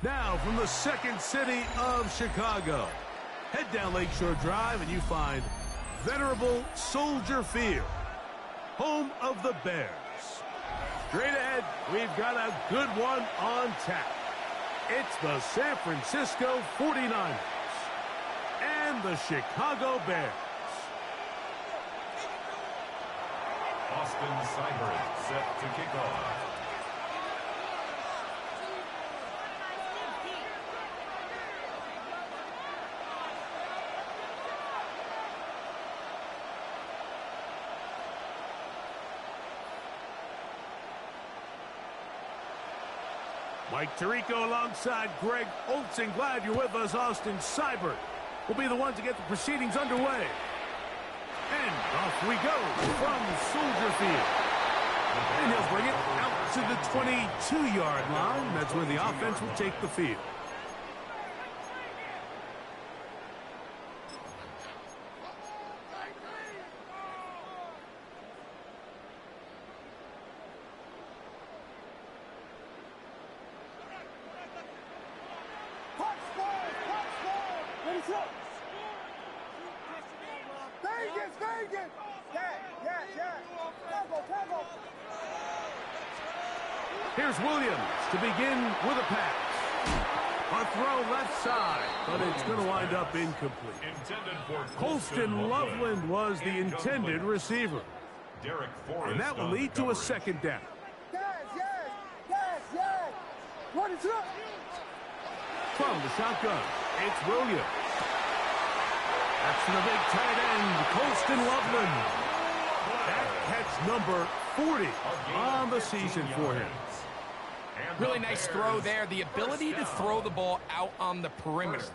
Now, from the second city of Chicago, head down Lakeshore Drive and you find venerable Soldier Field, home of the Bears. Straight ahead, we've got a good one on tap. It's the San Francisco 49ers and the Chicago Bears. Austin Seibert set to kick off. Mike Tirico alongside Greg Olsen. Glad you're with us. Austin Seibert will be the one to get the proceedings underway. And off we go from Soldier Field. And he'll bring it out to the 22-yard line. That's where the offense will take the field. Here's Williams to begin with a pass. A throw left side, but it's going to wind up incomplete. Colston Loveland was the intended receiver. And that will lead to a second down. From the shotgun, it's Williams. That's the big tight end, Colston Loveland. That catch number 40 on the season for him. Really nice throw there. The ability to throw the ball out on the perimeter.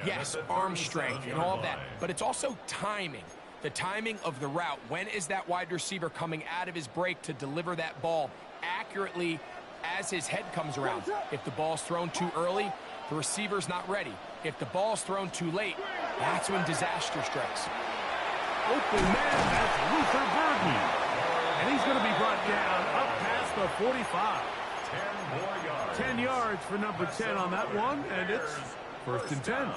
Yes, arm strength and all that, but it's also timing. The timing of the route. When is that wide receiver coming out of his break to deliver that ball accurately as his head comes around? If the ball's thrown too early, the receiver's not ready. If the ball's thrown too late, that's when disaster strikes. Open man, that's Luther Burden. And he's going to be brought down up past the 45. 10 yards for number 10 on that one, and it's first and 10.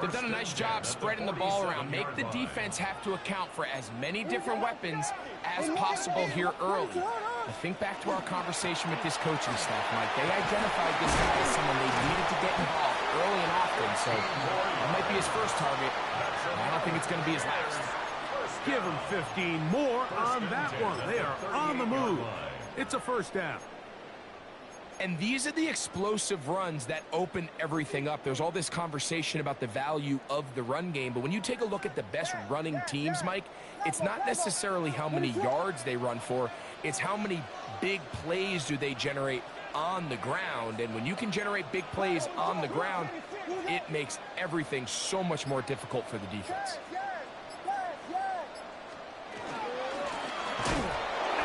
They've done a nice job spreading the ball around. Make the defense have to account for as many different weapons as possible here early. I think back to our conversation with this coaching staff, Mike. They identified this guy as someone they needed to get involved early and often, so that might be his first target. I don't think it's going to be his last. Give him 15 more on that one. They are on the move. It's a first down. And these are the explosive runs that open everything up. There's all this conversation about the value of the run game, but when you take a look at the best running teams, Mike, it's not necessarily how many yards they run for, it's how many big plays do they generate on the ground. And when you can generate big plays on the ground, it makes everything so much more difficult for the defense.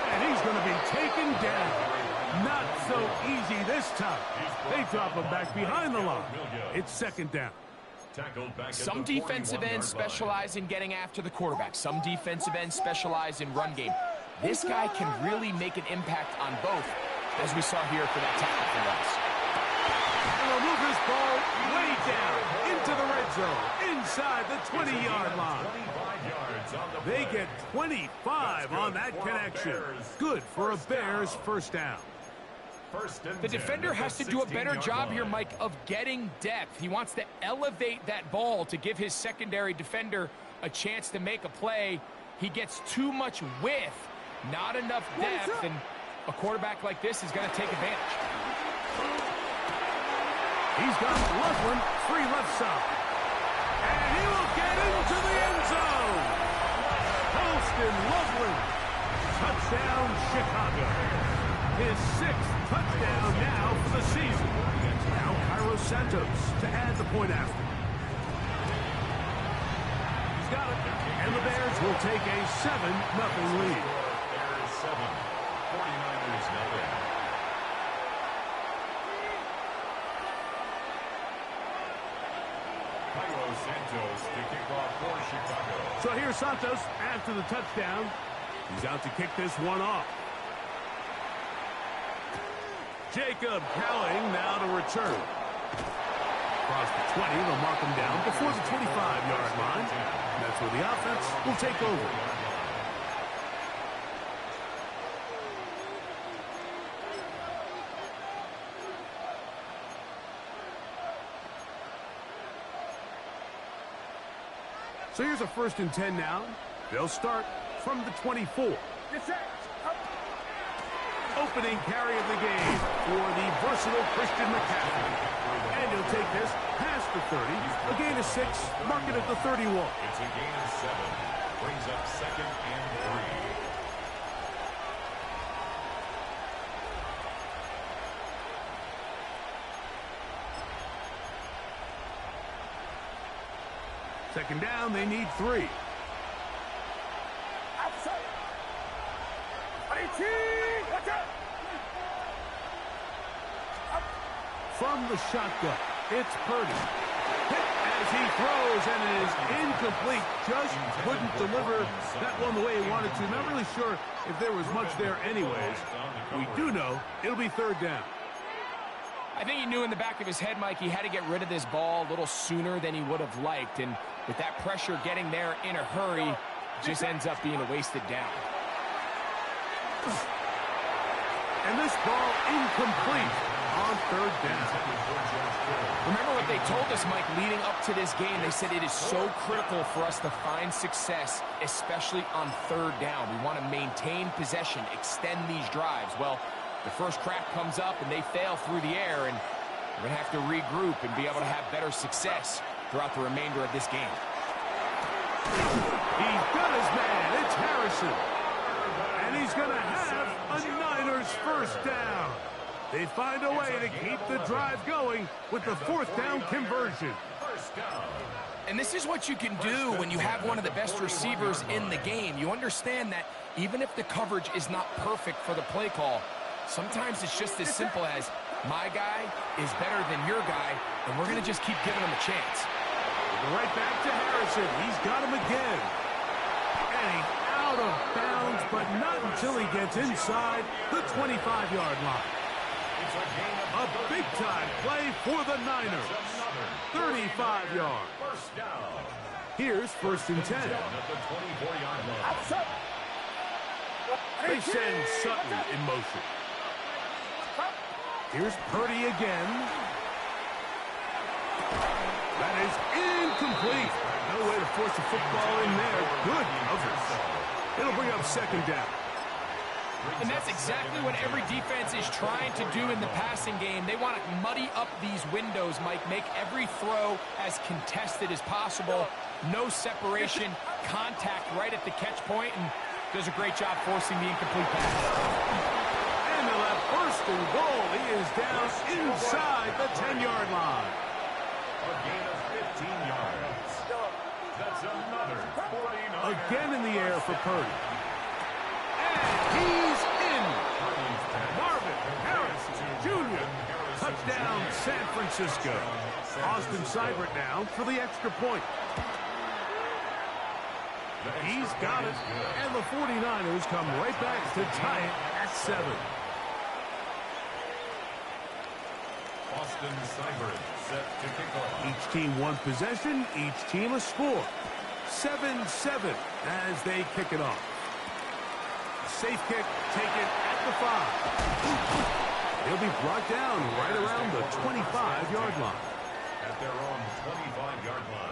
And he's going to be taken down. Not so easy this time. They drop him back behind the line. It's second down. Some defensive ends specialize in getting after the quarterback. Some defensive ends specialize in run game. This guy can really make an impact on both, as we saw here for that tackle for loss. And they'll move this ball way down into the red zone, inside the 20-yard line. They get 25 on that connection. Good for a Bears first down. The defender has to do a better job here, Mike, of getting depth. He wants to elevate that ball to give his secondary defender a chance to make a play. He gets too much width, not enough depth, and a quarterback like this is going to take advantage. He's got Loveland free left side. And he will get into the end zone. Colston Loveland. Touchdown, Chicago. His sixth touchdown now for the season. Now Cairo Santos to add the point after. He's got it. And the Bears will take a 7-0 lead. Bears 7, 49ers nothing. Cairo Santos to kick off for Chicago. So here's Santos after the touchdown. He's out to kick this one off. Jacob Cowing now to return. Across the 20, they'll mark him down before the 25-yard line. And that's where the offense will take over. So here's a 1st and 10 now. They'll start from the 24. Opening carry of the game for the versatile Christian McCaffrey. And he'll take this past the 30. A gain of 6, mark it at the 31. It's a gain of 7. Brings up 2nd and 3. Second down, they need 3. From the shotgun, it's Purdy. Hit as he throws, and it is incomplete. Just couldn't deliver that one the way he wanted to. Not really sure if there was much there anyways. We do know it'll be 3rd down. I think he knew in the back of his head, Mike, he had to get rid of this ball a little sooner than he would have liked. And with that pressure getting there in a hurry, it just ends up being a wasted down. And this ball incomplete on 3rd down. Remember what they told us, Mike, leading up to this game. They said it is so critical for us to find success, especially on 3rd down. We want to maintain possession, extend these drives. Well, the first crack comes up and they fail through the air, and we're going to have to regroup and be able to have better success throughout the remainder of this game. He's got his man. It's Harrison. And he's going to have a Niners 1st down. They find a way to keep the drive going with the 4th down conversion. And this is what you can do when you have one of the best receivers in the game. You understand that even if the coverage is not perfect for the play call, sometimes it's just as simple as, my guy is better than your guy, and we're going to just keep giving him a chance. Right back to Harrison. He's got him again. And he's out of bounds, but not until he gets inside the 25-yard line. A big-time play for the Niners. 35 yards. Here's 1st and 10. They send Sutton in motion. Here's Purdy again. That is incomplete. No way to force the football in there. Good coverage. It'll bring up 2nd down. And that's exactly what every defense is trying to do in the passing game. They want to muddy up these windows, Mike, make every throw as contested as possible. No separation, contact right at the catch point, and does a great job forcing the incomplete pass. And they'll have 1st and goal. He is down inside the 10-yard line. A gain of 15 yards. That's another 49. Again in the air for Purdy. He's in. Marvin Harrison Jr. Touchdown, San Francisco. Austin Seibert now for the extra point. He's got it. And the 49ers come right back to tie it at 7. Austin Seibert set to kick off. Each team one possession, each team a score. 7-7 as they kick it off. Safe kick taken at the 5. He'll be brought down right around the 25-yard line. At their own 25-yard line.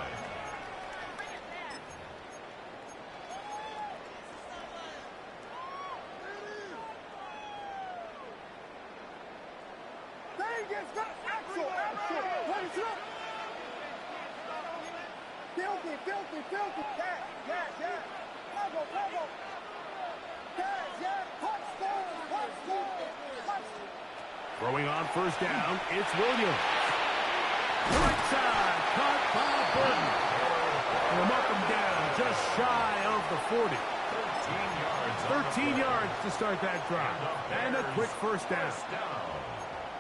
Filthy. Yeah. Cover. Throwing on 1st down, it's Williams. Right side, caught by Burton. And they'll mark him down just shy of the 40. 13 yards to start that drive. And a quick 1st down.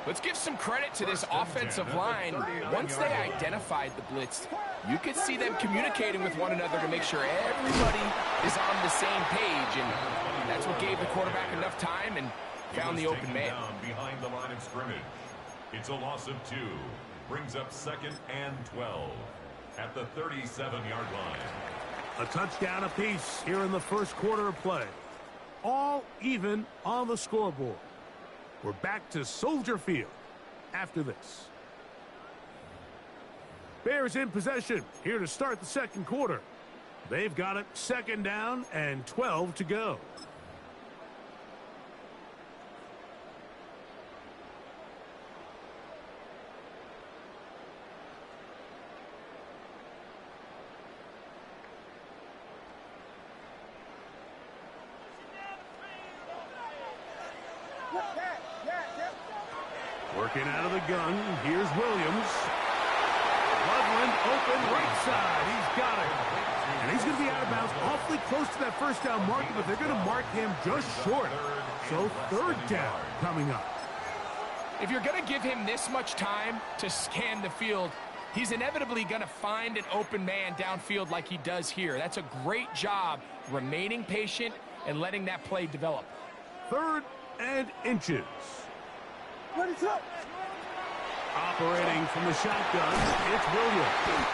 Let's give some credit to this offensive line. Once they identified the blitz, you could see them communicating with one another to make sure everybody is on the same page. And that's what gave the quarterback enough time and found the open man. Down behind the line of scrimmage. It's a loss of 2. Brings up 2nd and 12 at the 37-yard line. A touchdown apiece here in the first quarter of play. All even on the scoreboard. We're back to Soldier Field after this. Bears in possession here to start the second quarter. They've got it 2nd down and 12 to go. Working out of the gun, here's Williams. Loveland open right side, he's got it. And he's going to be out of bounds awfully close to that first down marker, but they're going to mark him just short. So 3rd down coming up. If you're going to give him this much time to scan the field, he's inevitably going to find an open man downfield like he does here. That's a great job remaining patient and letting that play develop. 3rd and inches. Operating from the shotgun, it's Williams.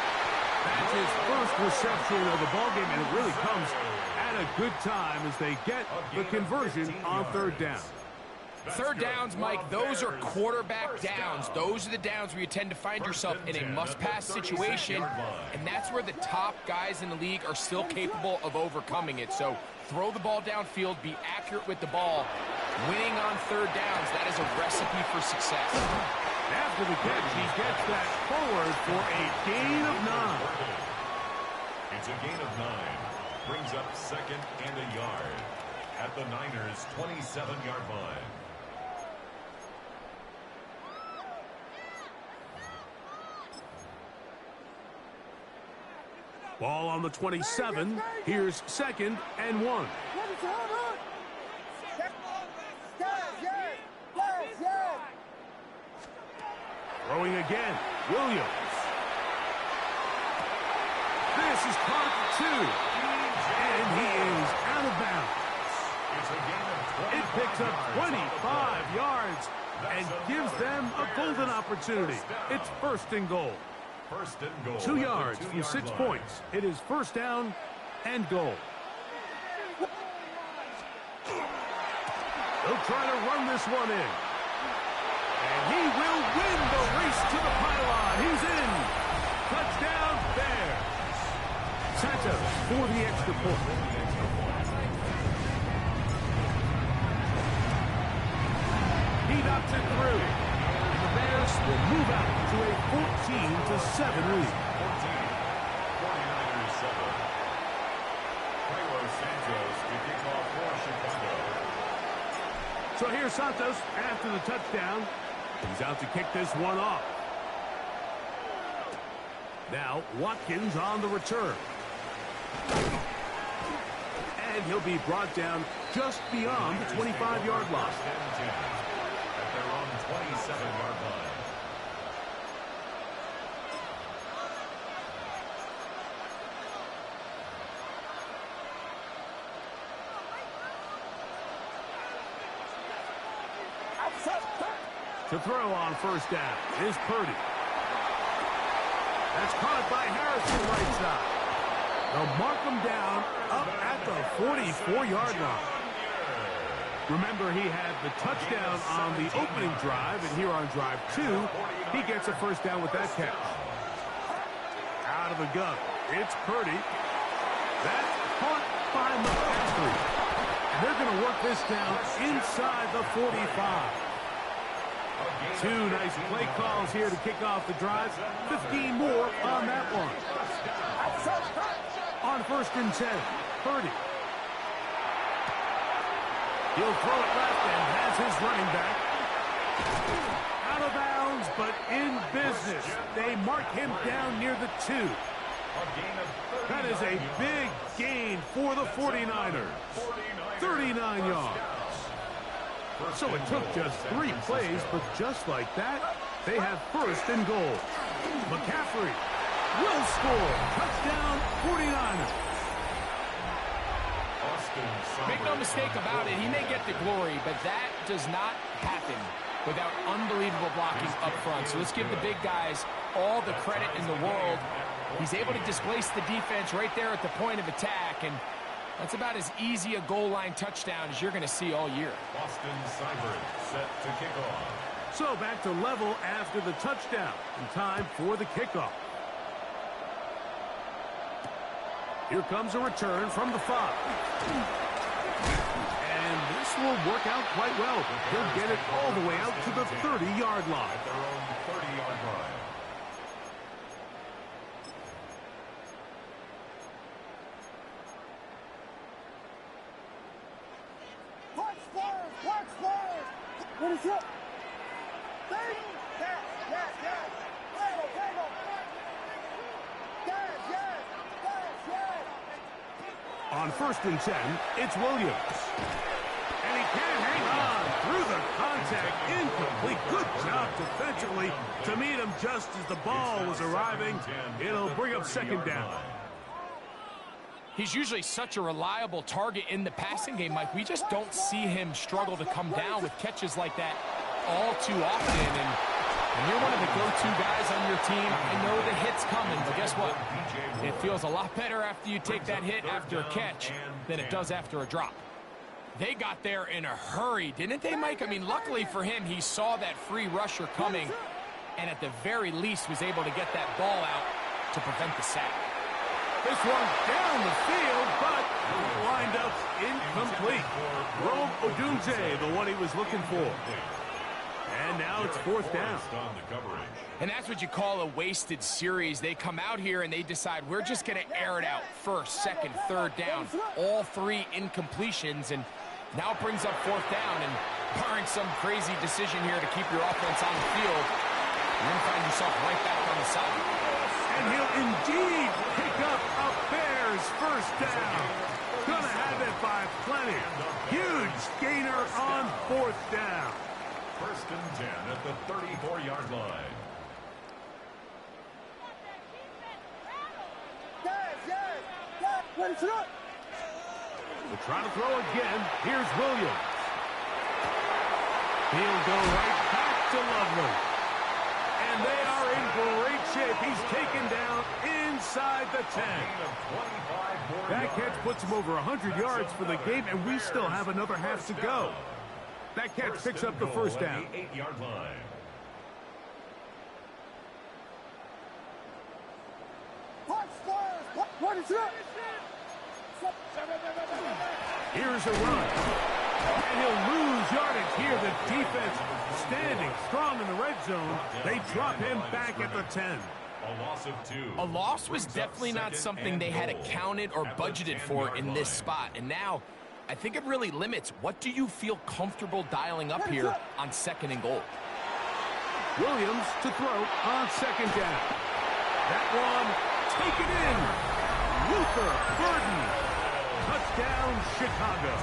That's his first reception of the ballgame, and it really comes at a good time as they get the conversion on 3rd down. 3rd downs, Mike, those are quarterback downs. Those are the downs where you tend to find yourself in a must-pass situation, and that's where the top guys in the league are still capable of overcoming it. So throw the ball downfield, be accurate with the ball. Winning on 3rd downs, that is a recipe for success. After the catch, he gets that forward for a gain of 9. It's a gain of 9. Brings up 2nd and a yard at the Niners' 27-yard line. Ball on the 27. Here's 2nd and 1. Throwing again, Williams. This is caught at 2. And he is out of bounds. It picks up 25 yards and gives them a golden opportunity. It's 1st and goal. 2 yards from 6 points. It is 1st down and goal. They'll try to run this one in. And he will win the race to the pylon. He's in. Touchdown, Bears. Santos for the extra point. He knocks it through. The Bears will move out to a 14-7 lead. 49ers 7. Carlos Santos to kick off for Chicago. So here's Santos after the touchdown. He's out to kick this one off. Now Watkins on the return. And he'll be brought down just beyond the 25-yard line. At their own 27-yard line. To throw on 1st down is Purdy. That's caught by Harrison right side. They'll mark him down up at the 44-yard line. Remember, he had the touchdown on the opening drive, and here on drive 2, he gets a 1st down with that catch. Out of the gun, it's Purdy. That's caught by McCaffrey. And they're going to work this down inside the 45. 2 nice play calls here to kick off the drive. 15 more on that one. On 1st and 10, Purdy. He'll throw it left and has his running back. Out of bounds, but in business. They mark him down near the 2. That is a big gain for the 49ers. 39 yards. So it took just 3 plays, but just like that, they have 1st and goal. McCaffrey will score. Touchdown, 49ers. Make no mistake about it, he may get the glory, but that does not happen without unbelievable blocking up front. So let's give the big guys all the credit in the world. He's able to displace the defense right there at the point of attack, and that's about as easy a goal line touchdown as you're going to see all year. Boston Cyber set to kick off. So back to level after the touchdown, and time for the kickoff. Here comes a return from the 5. And this will work out quite well. He'll get it all the way out to the 30-yard line. At their own 30-yard line. Watch Spurs! Watch Spurs! What is it? Yes, yes, yes. Tango, tango. Yes, yes, yes, yes. On 1st and 10, it's Williams. And he can't hang on through the contact. Incomplete. Good job defensively to meet him just as the ball was arriving. It'll bring up 2nd down. He's usually such a reliable target in the passing game, Mike. We just don't see him struggle to come down with catches like that all too often. And you're one of the go-to guys on your team. I know the hit's coming, but guess what? It feels a lot better after you take that hit after a catch than it does after a drop. They got there in a hurry, didn't they, Mike? I mean, luckily for him, he saw that free rusher coming and at the very least was able to get that ball out to prevent the sack. This one down the field, but lined up incomplete. Rome Odunze, the one he was looking for. And now it's 4th down. And that's what you call a wasted series. They come out here and they decide we're just going to air it out 1st, 2nd, 3rd down. All 3 incompletions, and now it brings up 4th down. And barring some crazy decision here to keep your offense on the field, you're going to find yourself right back on the side. And he'll indeed pick up a Bears 1st down. Gonna have it by plenty. Huge gainer on 4th down. 1st and 10 at the 34-yard line. Yes, yes, yes. What is it? They're trying to throw again. Here's Williams. He'll go right back to Lovely. And they are in great shape. He's taken down inside the 10. That catch puts him over 100 yards for the game, and we still have another half to go. That catch picks up the 1st down. 8-yard line. Watch Spurs! What is it? Here's a run. And he'll lose yardage here. The defense standing strong in the red zone. They drop him back at the 10. A loss of 2. A loss was definitely not something they had accounted or budgeted for in this spot. And now, I think it really limits what do you feel comfortable dialing up here on 2nd and goal. Williams to throw on 2nd down. That one taken in. Luther Burden. Touchdown, Chicago.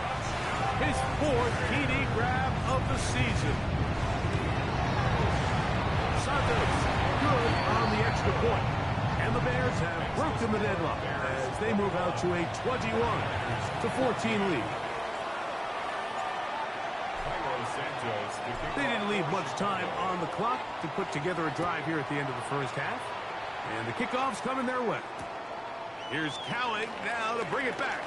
His 4th TD grab of the season. Santos good on the extra point. And the Bears have broken the deadlock as they move out to a 21-14 lead. They didn't leave much time on the clock to put together a drive here at the end of the 1st half. And the kickoff's coming their way. Here's Cowing now to bring it back.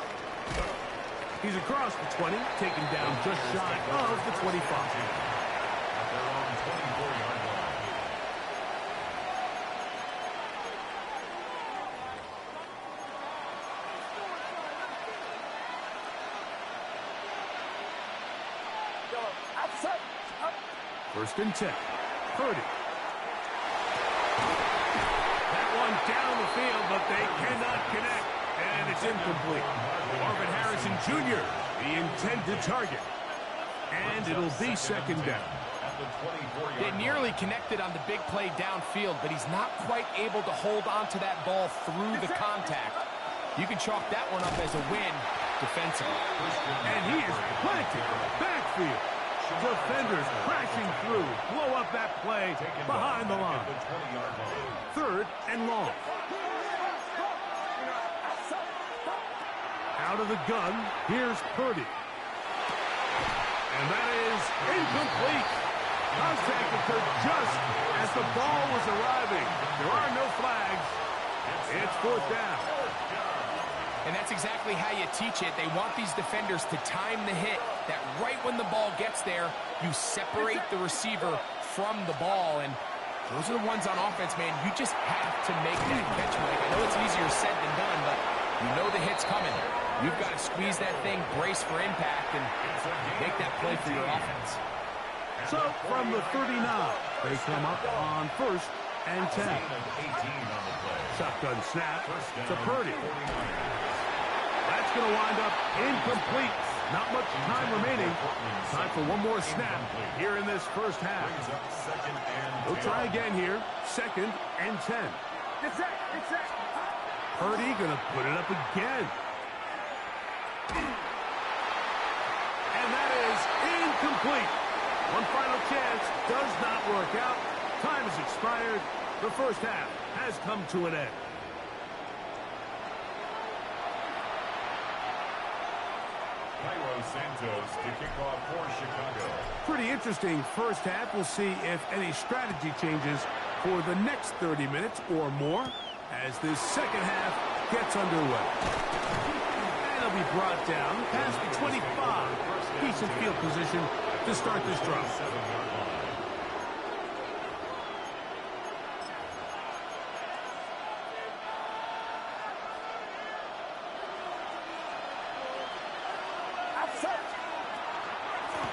He's across the 20, taken down just shy of the 25. At their own 24-yard line. First and 10. Purdy. That one down the field, but they cannot connect. And it's incomplete. Marvin Harrison Jr., the intended target. And it'll be 2nd down. They nearly connected on the big play downfield, but he's not quite able to hold on to that ball through the contact. You can chalk that one up as a win defensively. And he is planted backfield. Defenders crashing through. Blow up that play behind the line. 3rd and long. Out of the gun, here's Purdy. And that is incomplete. Contact occurred just as the ball was arriving. There are no flags. It's fourth down. And that's exactly how you teach it. They want these defenders to time the hit, that right when the ball gets there, you separate the receiver from the ball. And those are the ones on offense, man. You just have to make that catch, Mike. I know it's easier said than done, but you know the hit's coming. You've got to squeeze that thing, brace for impact, and make that play for your offense. So, from the 39, they come up on 1st and 10. Shotgun snap to Purdy. That's going to wind up incomplete. Not much time remaining. Time for one more snap here in this first half. We'll try again here. 2nd and 10. Purdy going to put it up again. And that is incomplete. One final chance does not work out. Time has expired. The first half has come to an end. Santos to kick off for Chicago. Pretty interesting first half. We'll see if any strategy changes for the next 30 minutes or more as this second half gets underway. And it'll be brought down past the 25. Decent field position to start this drive.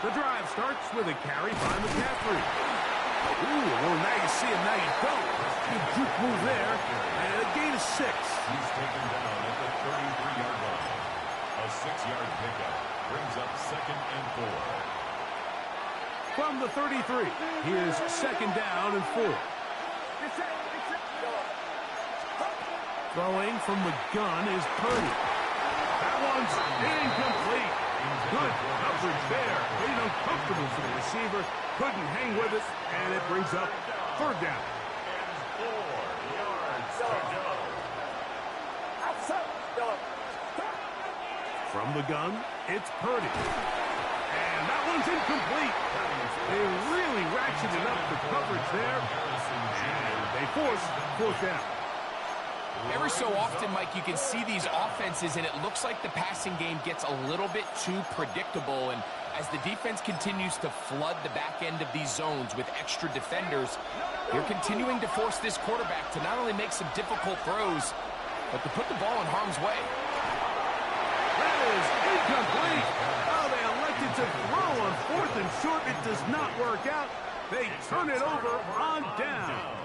The drive starts with a carry by McCaffrey. Ooh, well, now you see him, now you don't. Good juke move there, and a gain of 6. He's taken down at the 33-yard line. A 6-yard pickup brings up 2nd and 4. From the 33, here's 2nd down and 4. Throwing from the gun is Purdy. That one's incomplete. Good coverage there. Made uncomfortable for the receiver. Couldn't hang with it, and it brings up 3rd down. And 4 yards to go. From the gun, it's Purdy. And that one's incomplete. They really ratcheted up the coverage there. And they force 4th down. Every so often, Mike, you can see these offenses, and it looks like the passing game gets a little bit too predictable. And as the defense continues to flood the back end of these zones with extra defenders, they're continuing to force this quarterback to not only make some difficult throws, but to put the ball in harm's way. That is incomplete. Oh, they elected to throw on 4th and short. It does not work out. They turn it over on down.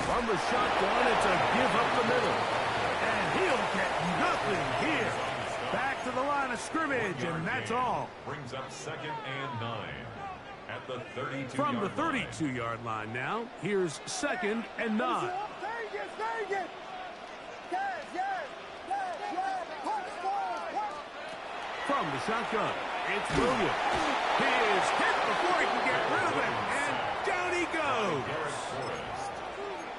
From the shotgun, it's a give up the middle. And he'll get nothing here. Back to the line of scrimmage, and that's all. Brings up 2nd and 9 at the 32-yard line. From the 32-yard line now, here's 2nd and 9. From the shotgun, it's Williams. He is hit before he can get rid of it, and down he goes.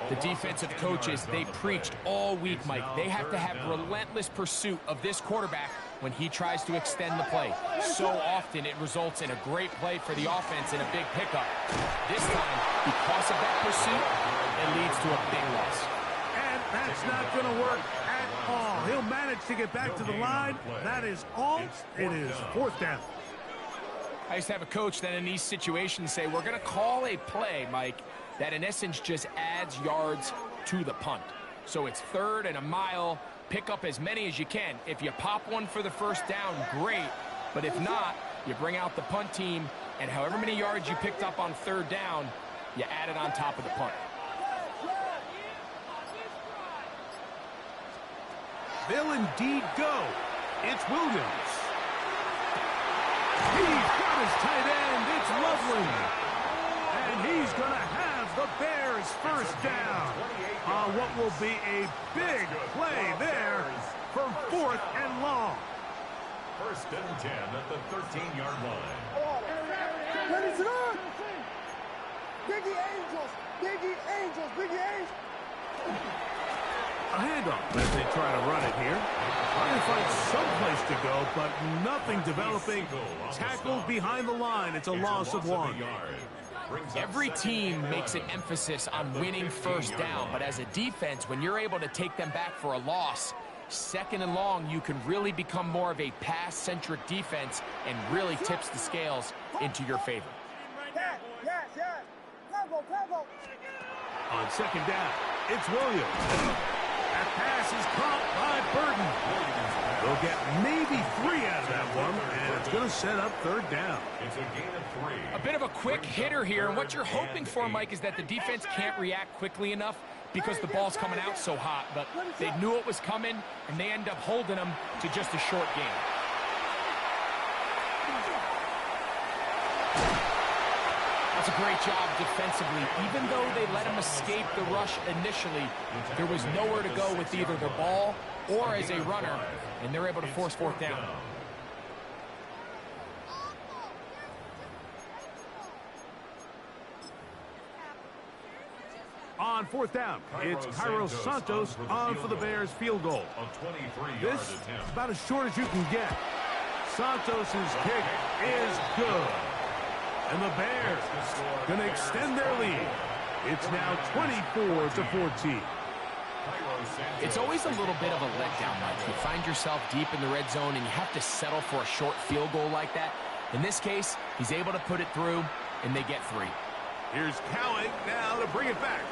The defensive coaches, they preached all week, Mike. They have to have relentless pursuit of this quarterback when he tries to extend the play. So often it results in a great play for the offense and a big pickup. This time, because of that pursuit, it leads to a big loss. And that's not going to work at all. He'll manage to get back to the line. That is all. It is 4th down. I used to have a coach that in these situations say, we're going to call a play, Mike, that in essence just adds yards to the punt. So it's 3rd and a mile. Pick up as many as you can. If you pop one for the first down, great. But if not, you bring out the punt team, and however many yards you picked up on 3rd down, you add it on top of the punt. They'll indeed go. It's Williams. He's got his tight end. It's Loveland. And he's going to have the Bears first down on what will be a big play there for 4th and long. First and 10 at the 13-yard line. Ready to go! Biggie Angels! Biggie Angels! Biggie Angels! A handoff as they try to run it here. Trying to find someplace to go, but nothing developing. Tackled behind the line. It's a loss of 1. Every team makes an emphasis on winning first down, but as a defense, when you're able to take them back for a loss, 2nd and long, you can really become more of a pass-centric defense and really tips the scales into your favor. Yes, yes, yes! Combo, combo! On 2nd down, it's Williams. That pass is caught by Burton. They'll get maybe 3 out of that one, and it's going to set up 3rd down. It's a gain of 3. A bit of a quick hitter here, and what you're hoping for, Mike, is that the defense can't react quickly enough because the ball's coming out so hot, but they knew it was coming, and they end up holding them to just a short game. That's a great job defensively. Even though they let him escape the rush initially, there was nowhere to go with either the ball or as a runner, and they're able to force 4th down. On 4th down, it's Cairo Santos on for the Bears field goal. This is about as short as you can get. Santos' kick is good. And the Bears going to extend their lead. It's now 24-14. It's always a little bit of a letdown, Mike. You find yourself deep in the red zone and you have to settle for a short field goal like that. In this case, he's able to put it through, and they get 3. Here's Cowing now to bring it back.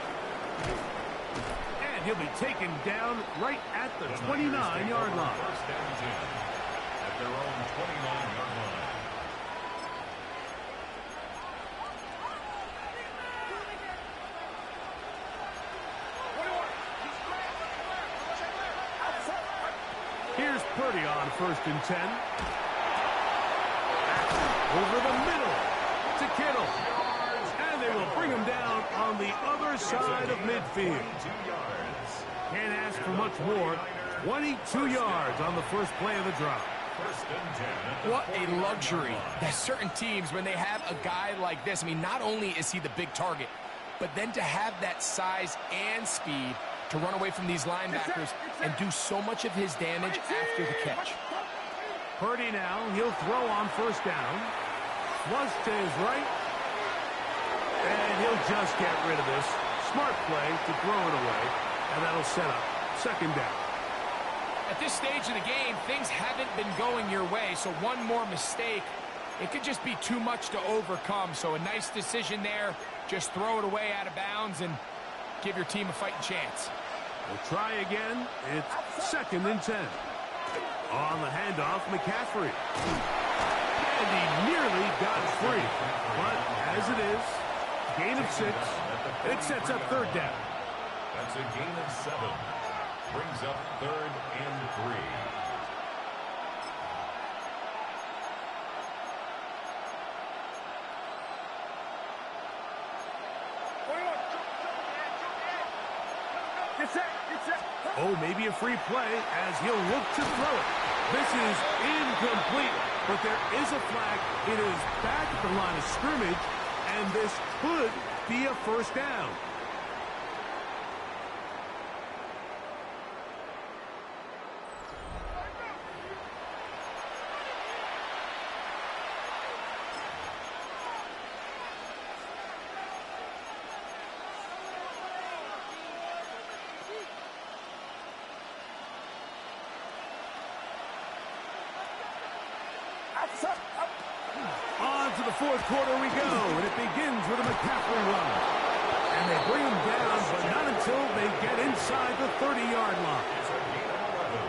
And he'll be taken down right at the 29-yard line. First and 10 at their own 29-yard line. Here's Purdy on 1st and 10. Over the middle to Kittle. And they will bring him down on the other side of midfield. Can't ask for much more. 22 yards on the first play of the drive. What a luxury that certain teams, when they have a guy like this, I mean, not only is he the big target, but then to have that size and speed to run away from these linebackers and do so much of his damage after the catch. Purdy now, he'll throw on 1st down. Flush to his right. And he'll just get rid of this. Smart play to throw it away. And that'll set up 2nd down. At this stage of the game, things haven't been going your way, so one more mistake, it could just be too much to overcome. So a nice decision there. Just throw it away out of bounds and give your team a fighting chance. We'll try again. It's 2nd and 10. On the handoff, McCaffrey. And he nearly got free. But as it is, gain of 6. It sets up 3rd down. That's a gain of 7. Brings up 3rd and 3. Oh, maybe a free play as he'll look to throw it. This is incomplete, but there is a flag. It is back at the line of scrimmage, and this could be a 1st down. On to the 4th quarter we go, and it begins with a McCaffrey run. And they bring him down, but not until they get inside the 30-yard line.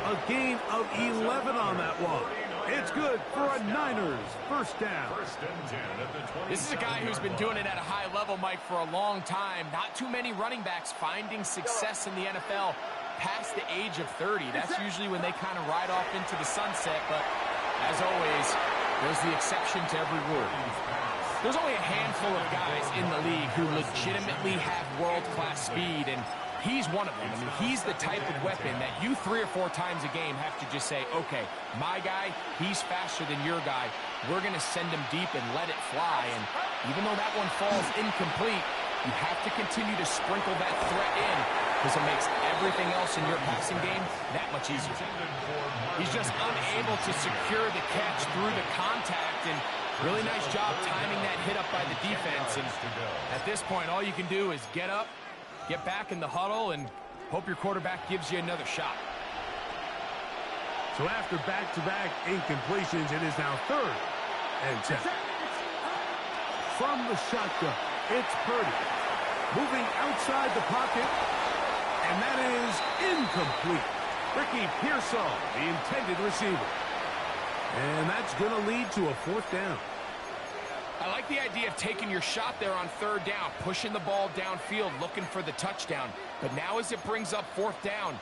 A gain of 11 on that one. It's good for a Niners 1st down. This is a guy who's been doing it at a high level, Mike, for a long time. Not too many running backs finding success in the NFL past the age of 30. That's usually when they kind of ride off into the sunset, but as always, there's the exception to every rule. There's only a handful of guys in the league who legitimately have world-class speed, and he's one of them. I mean, he's the type of weapon that you 3 or 4 times a game have to just say, okay, my guy, he's faster than your guy. We're going to send him deep and let it fly. And even though that one falls incomplete, you have to continue to sprinkle that threat in because it makes everything else in your passing game that much easier. He's just unable to secure the catch through the contact, and really nice job timing that hit up by the defense. And at this point, all you can do is get up, get back in the huddle, and hope your quarterback gives you another shot. So after back-to-back incompletions, it is now 3rd and 10. From the shotgun, it's Purdy. Moving outside the pocket, and that is incomplete. Ricky Pearsall, the intended receiver. And that's going to lead to a 4th down. I like the idea of taking your shot there on 3rd down, pushing the ball downfield, looking for the touchdown. But now as it brings up 4th down,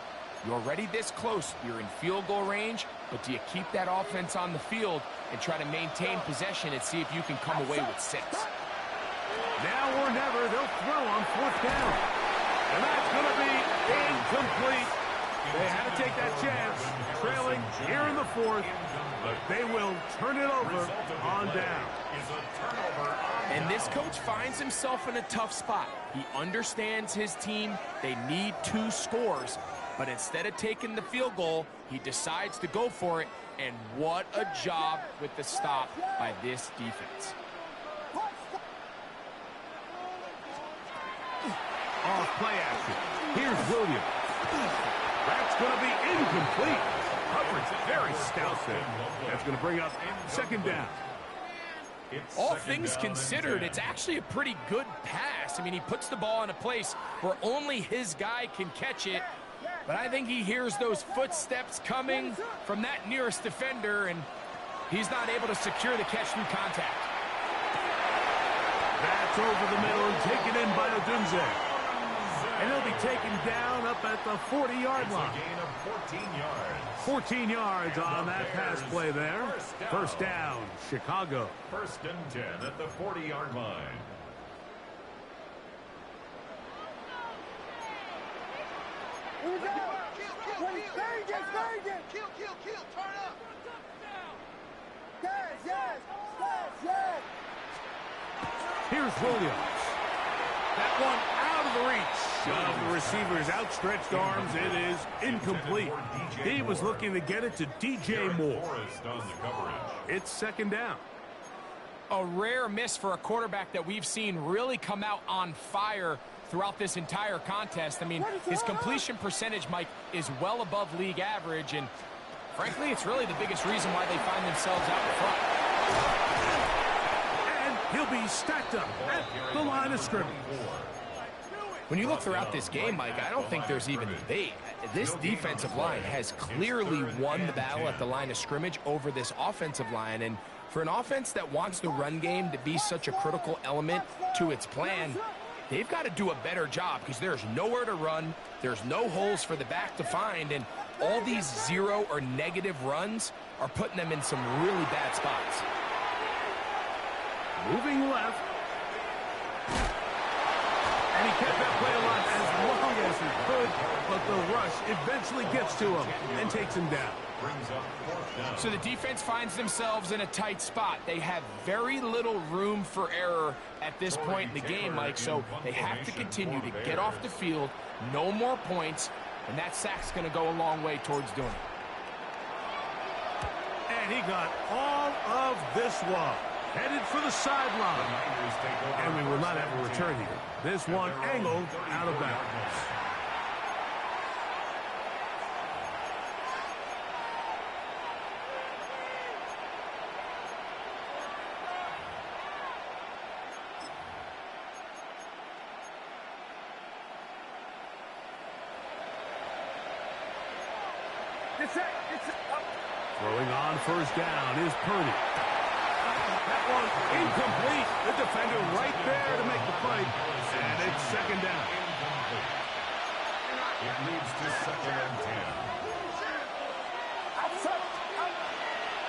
you're already this close. You're in field goal range, but do you keep that offense on the field and try to maintain possession and see if you can come away with 6? Now or never, they'll throw on 4th down. And that's going to be incomplete. They had to take that chance, trailing here in the 4th, but they will turn it over on down. And this coach finds himself in a tough spot. He understands his team. They need 2 scores, but instead of taking the field goal, he decides to go for it, and what a job with the stop by this defense. Off play action. Here's Williams. That's going to be incomplete. Coverage very stout there. That's going to bring up 2nd down. All things considered, it's actually a pretty good pass. I mean, he puts the ball in a place where only his guy can catch it. But I think he hears those footsteps coming from that nearest defender, and he's not able to secure the catch through contact. That's over the middle and taken in by Odunze. And he'll be taken down up at the 40-yard line. A gain of 14 yards. 14 yards on that pass play there. 1st down, Chicago. 1st and 10 at the 40-yard line. Here we go. Kill, turn up. Yes. Here's Williams. That one out of the reach of the receiver's outstretched arms. It is incomplete. He was looking to get it to DJ Moore. It's 2nd down. A rare miss for a quarterback that we've seen really come out on fire throughout this entire contest. I mean, his completion percentage, Mike, is well above league average, and frankly, it's really the biggest reason why they find themselves out in front. And he'll be stacked up at the line of scrimmage. When you look throughout this game, Mike, I don't think there's even debate. This defensive line has clearly won the battle at the line of scrimmage over this offensive line, and for an offense that wants the run game to be such a critical element to its plan, they've got to do a better job because there's nowhere to run, there's no holes for the back to find, and all these 0 or negative runs are putting them in some really bad spots. Moving left. And he kept that play alive as long as he could, but the rush eventually gets to him and takes him down. So the defense finds themselves in a tight spot. They have very little room for error at this point in the game, Mike, so they have to continue to get off the field, no more points, and that sack's going to go a long way towards doing it. And he got all of this one. Headed for the sideline. And we will not have a return here. This one angled out of bounds. Throwing on 1st down is Purdy. That one incomplete. The defender right there to make the play. And it's 2nd down. It leads to 2nd and 10.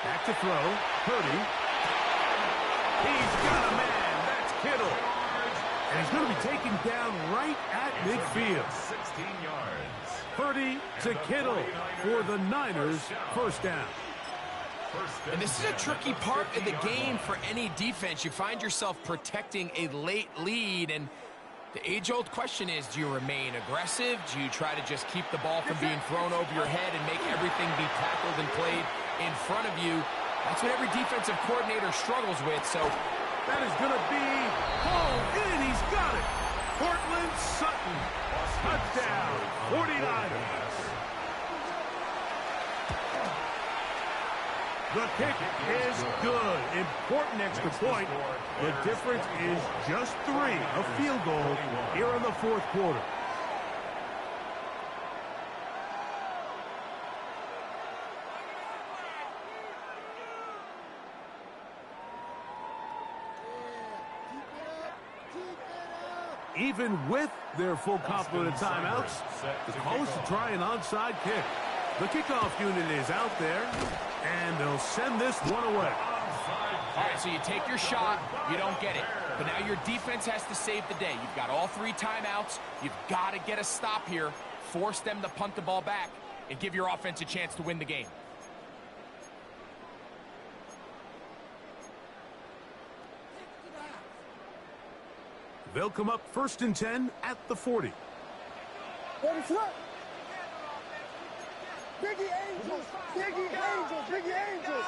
Back to throw. Purdy. He's got a man. That's Kittle. And he's going to be taken down right at midfield. 16 yards. Purdy to Kittle for the Niners, first down. And this is a tricky part of the game for any defense. You find yourself protecting a late lead, and the age-old question is, do you remain aggressive? Do you try to just keep the ball from being thrown over your head and make everything be tackled and played in front of you? That's what every defensive coordinator struggles with. So that is going to be hauled in. He's got it. Cortland Sutton. Touchdown, 49ers. The kick is good. Important extra point. The difference is just 3, a field goal here in the fourth quarter. Even with their full complement of timeouts, the call is to try an onside kick. The kickoff unit is out there, and they'll send this one away. All right, so you take your shot, you don't get it. But now your defense has to save the day. You've got all 3 timeouts. You've got to get a stop here, force them to punt the ball back, and give your offense a chance to win the game. They'll come up 1st and 10 at the 40. Ready, flip. Biggie Angels, Biggie Angels, Biggie Angels.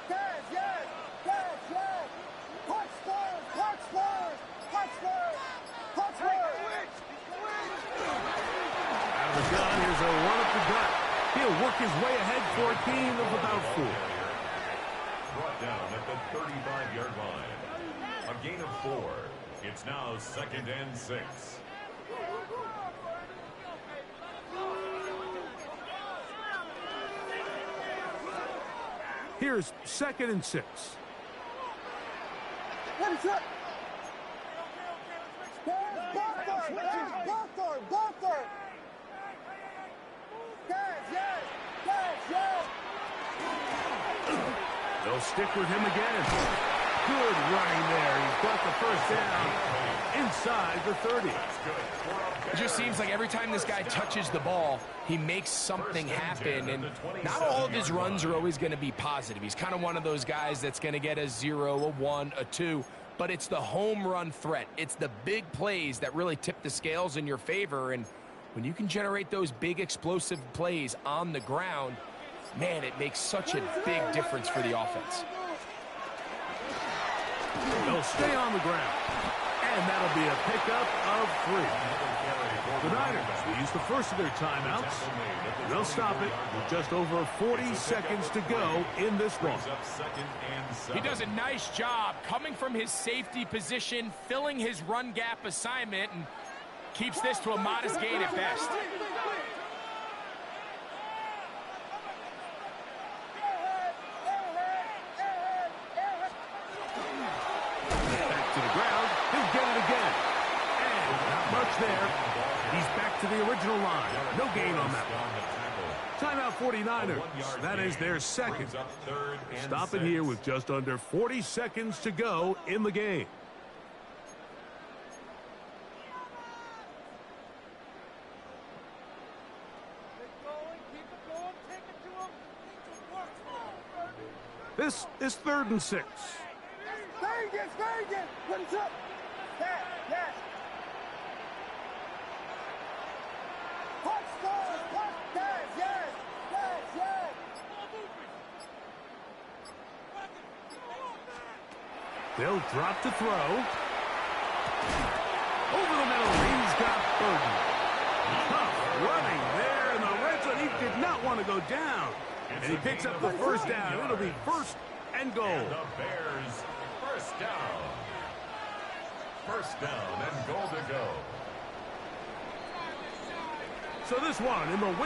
Yes, yes, yes, yes. Punch Spurs, punch Spurs, punch Spurs, punch Spurs. Out of the gun, here's a run up the gut. He'll work his way ahead for a gain of about 4. Brought down at the 35-yard line. A gain of 4. It's now 2nd and 6. Here's 2nd and 6. Ready, flip. Buster. Yes, yes, yes, yes. They'll stick with him again. Good running there. He's got the first down inside the 30. It just seems like every time this guy touches the ball, he makes something happen. And not all of his runs are always going to be positive. He's kind of one of those guys that's going to get a 0, a 1, a 2. But it's the home run threat. It's the big plays that really tip the scales in your favor. And when you can generate those big explosive plays on the ground, man, it makes such a big difference for the offense. They'll stay on the ground. And that'll be a pickup of 3. The Niners will use the first of their timeouts. They'll stop it with just over 40 seconds to go in this one. He does a nice job coming from his safety position, filling his run gap assignment, and keeps this to a modest gain at best. There. He's back to the original line. No gain on that one. Timeout 49ers. That is their second. Stop it here with just under 40 seconds to go in the game. This is 3rd and 6. Vegas. What's up? Yes. They'll drop to throw. Over the middle, he's got Burton. Tough running there in the red zone. He did not want to go down. And he picks up the first down. It'll be 1st and goal. And the Bears, first down. First down and goal to go. So this one in the win.